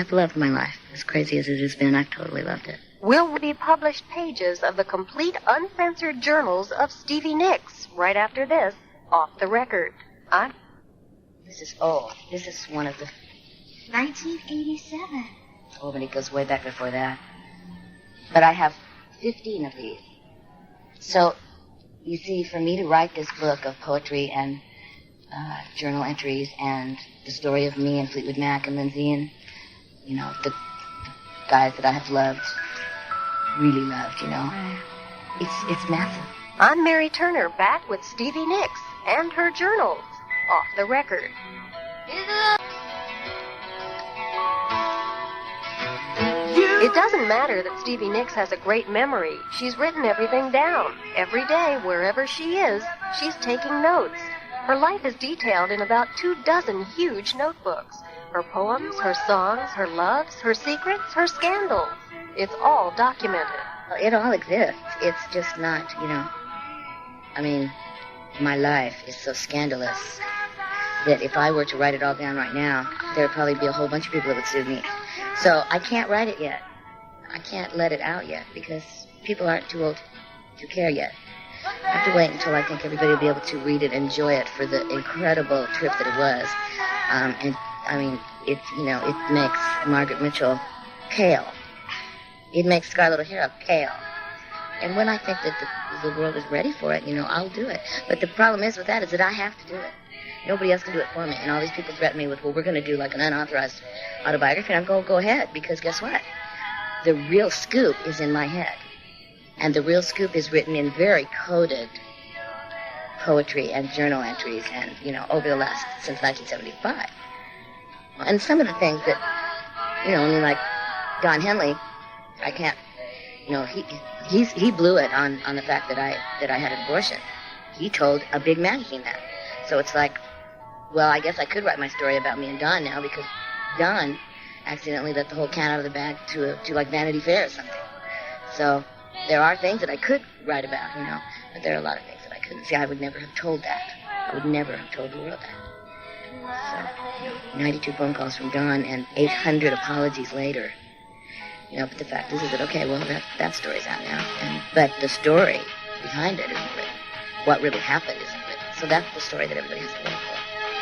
I've loved my life. As crazy as it has been, I've totally loved it. Will be published pages of the complete uncensored journals of Stevie Nicks right after this, Off the Record. This is old. This is one of the... 1987. Oh, but it goes way back before that. But I have 15 of these. So, you see, for me to write this book of poetry and journal entries and the story of me and Fleetwood Mac and Lindsay and, you know, the guys that I have loved, really loved, you know. It's massive. I'm Mary Turner, back with Stevie Nicks and her journals, Off the Record. It doesn't matter that Stevie Nicks has a great memory. She's written everything down. Every day, wherever she is, she's taking notes. Her life is detailed in about 24 huge notebooks. Her poems, her songs, her loves, her secrets, her scandals. It's all documented. It all exists. It's just not, you know... I mean, my life is so scandalous that if I were to write it all down right now, there would probably be a whole bunch of people that would sue me. So I can't write it yet. I can't let it out yet because people aren't too old to care yet. I have to wait until I think everybody will be able to read it and enjoy it for the incredible trip that it was. And, I mean, it makes Margaret Mitchell pale. It makes Scarlett O'Hara pale. And when I think that the world is ready for it, you know, I'll do it. But the problem is with that is that I have to do it. Nobody else can do it for me. And all these people threaten me with, well, we're going to do like an unauthorized autobiography. And I'm going to go ahead because guess what? The real scoop is in my head. And the real scoop is written in very coded poetry and journal entries and, you know, over the last, since 1975. And some of the things that, you know, I mean, like Don Henley, I can't, you know, he blew it on the fact that I had an abortion. He told a big magazine that. So it's like, well, I guess I could write my story about me and Don now because Don accidentally let the whole cat out of the bag to like Vanity Fair or something. So there are things that I could write about, you know, but there are a lot of things that I couldn't. See, I would never have told that. I would never have told the world that. So, 92 phone calls from Don and 800 apologies later. You know, but the fact is that, okay, well, that story's out now. But the story behind it isn't written. What really happened isn't written. So that's the story that everybody has to wait for.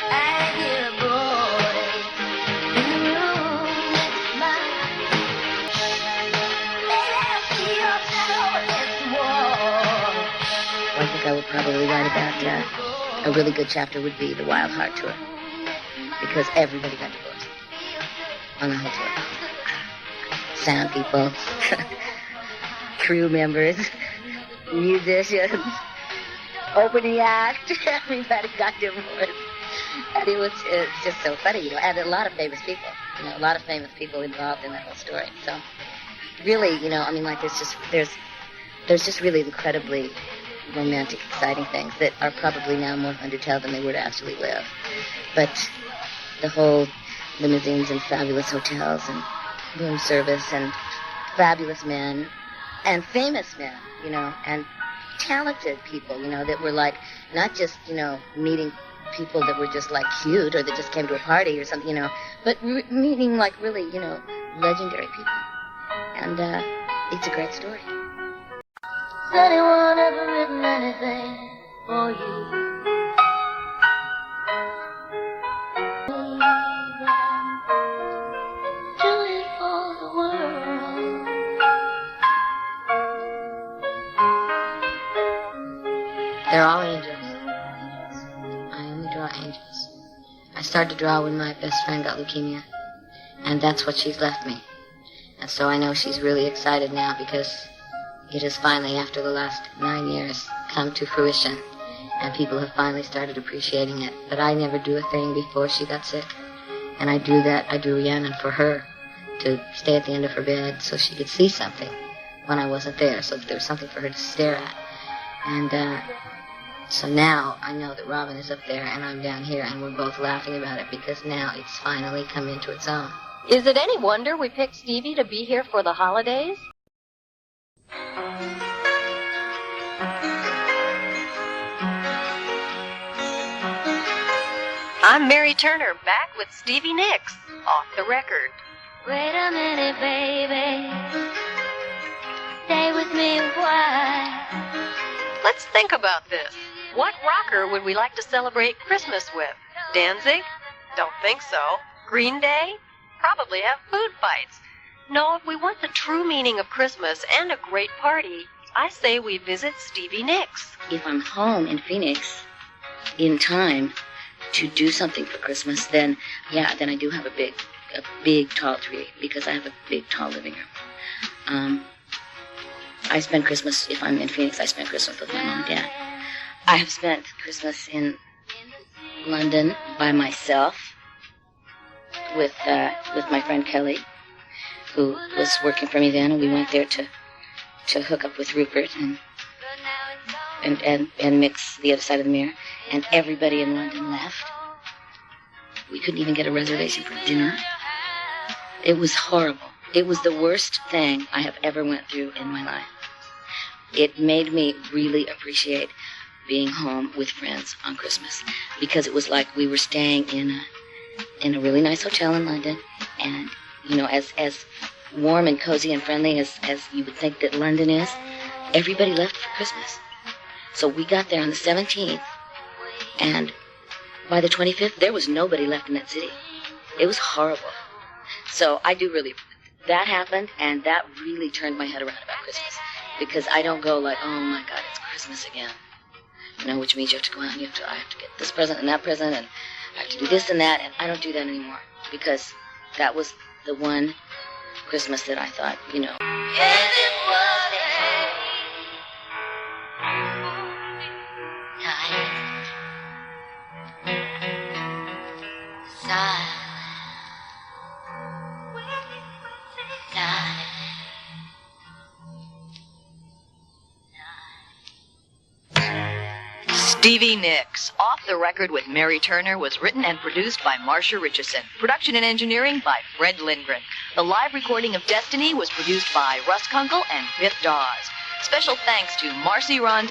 I hear a voice in the room next to mine. Maybe I see your shadow against the wall. Well, I think I would probably write about a really good chapter would be the Wild Heart Tour. Because everybody got divorced on the whole tour. Sound people, crew members, musicians, opening act, everybody got divorced. And it's just so funny, you know, and a lot of famous people, you know, a lot of famous people involved in that whole story. So really, you know, I mean, like there's just really incredibly romantic, exciting things that are probably now more fun to tell than they were to actually live. But the whole limousines and fabulous hotels and room service and fabulous men and famous men, you know, and talented people, you know, that were like not just, you know, meeting people that were just like cute or that just came to a party or something, you know, but meeting like really, you know, legendary people. And it's a great story. Has anyone ever written anything for you? They're all angels. I only draw angels. I started to draw when my best friend got leukemia, and that's what she's left me. And so I know she's really excited now because it has finally, after the last 9 years, come to fruition, and people have finally started appreciating it. But I never do a thing before she got sick, and I drew Rhiannon for her to stay at the end of her bed so she could see something when I wasn't there, so that there was something for her to stare at. And so now I know that Robin is up there and I'm down here, and we're both laughing about it because now it's finally come into its own. Is it any wonder we picked Stevie to be here for the holidays? I'm Mary Turner, back with Stevie Nicks, Off the Record. Wait a minute, baby. Stay with me a while. Let's think about this. What rocker would we like to celebrate Christmas with? Danzig? Don't think so. Green Day? Probably have food fights. No, if we want the true meaning of Christmas and a great party, I say we visit Stevie Nicks. If I'm home in Phoenix in time to do something for Christmas, then I do have a big tall tree, because I have a big tall living room. I spend Christmas, if I'm in Phoenix, I spend Christmas with my mom and dad. I have spent Christmas in London by myself with my friend Kelly, who was working for me then, and we went there to hook up with Rupert and mix The Other Side of the Mirror, and everybody in London left. We couldn't even get a reservation for dinner. It was horrible. It was the worst thing I have ever went through in my life. It made me really appreciate being home with friends on Christmas, because it was like we were staying in a really nice hotel in London, and as warm and cozy and friendly as you would think that London is, everybody left for Christmas. So we got there on the 17th, and by the 25th, there was nobody left in that city. It was horrible. So that happened, and that really turned my head around about Christmas, because I don't go like, oh my God, it's Christmas again. Which means you have to go out and I have to get this present and that present, and I have to do this and that, and I don't do that anymore, because that was the one Christmas that I thought, Yes, it was Stevie Nicks, Off the Record with Mary Turner, was written and produced by Marsha Richardson. Production and engineering by Fred Lindgren. The live recording of Destiny was produced by Russ Kunkel and Biff Dawes. Special thanks to Marcy Ron